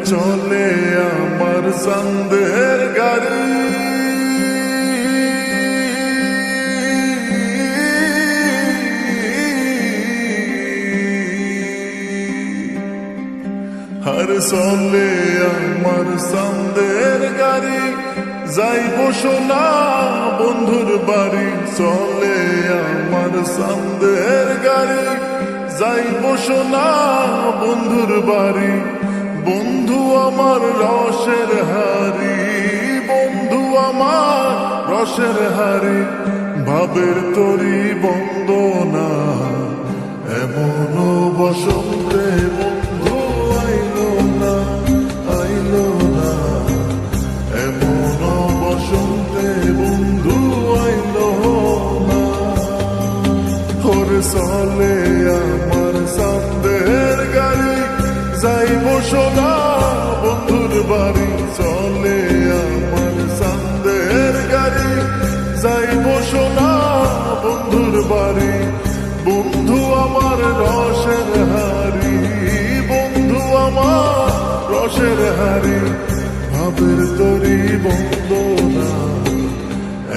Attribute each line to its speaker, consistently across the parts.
Speaker 1: চলে আমার সন্দেহের গাড়ি, আর চলে আমার সন্দেহের গাড়ি, যাইব সোনা বন্ধুর বাড়ি। চলে আমার সন্দেহের গাড়ি, যাইব সোনা বন্ধুর বাড়ি। বন্ধু আমার রসের হারি, বন্ধু আমার রসের হারি, ভাবের তরি বন্দনা এমন বসন্তে বন্ধু আইলো না, আইলো না, এমন বসন্তে বন্ধু আইলো না। ওরে চলে আমার সন্দেহের গাড়ি, যাইব সোনা বন্ধুর বাড়ি। চলে আমার সন্দেহের গাড়ি, যাইব সোনা বন্ধুর বাড়ি। বন্ধু আমার রসের হারি, বন্ধু আমার রসের হারি, ভাবের তরি বন্দনা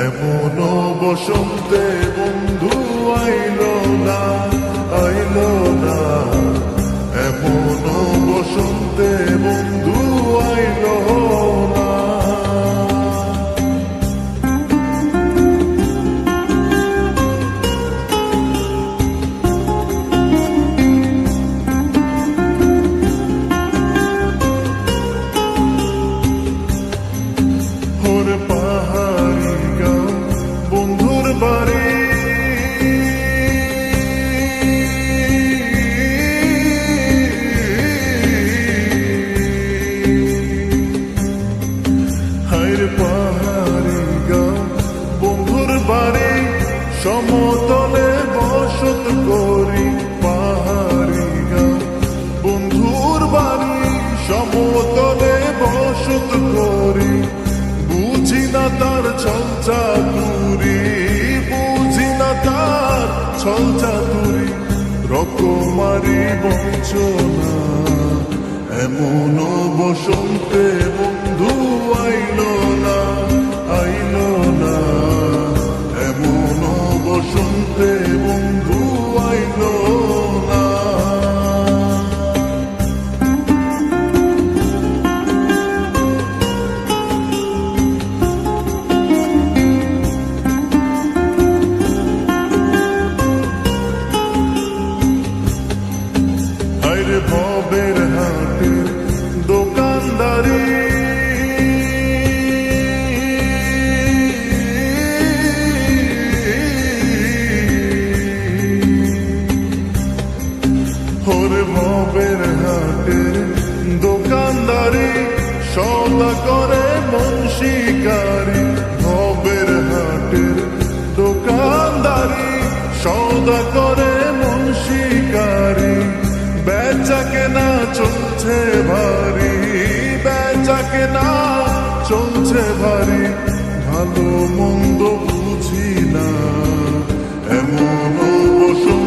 Speaker 1: এমন বসন্তে বন্ধু আইলো না, আইলো না, এমন বসন্তে বন্ধু আইলো না। ওরে পাহাড়ি গাঁও বন্ধুর বাড়ি, হায়রে পাহাড়ি গাঁও বন্ধুর বাড়ি, সমতলে বসত করি। পাহাড়ি গাঁও বন্ধুর বাড়ি, সমতলে বসত করি। বুঝি না তার ছল চাতুরি, বুঝি না তার ছল চাতুরি, রকমারি বঞ্চনা এমন বসন্তে বন্ধু আইলো না, আইলো না, এমন বসন্তে বন্ধু আইলো না। হায়রে ভবের হাটের দোকানদারি, ওরে ভবের হাটের দোকানদারি, সদা করে মন শিকারি। ভবের হাটের দোকানদারি, সদা করে মন শিকারি। বেচা কেনা চলছে ভারী, বেচা কেনা চলছে ভারী, ভালো মন্দ বুঝি না এমন বসন্ত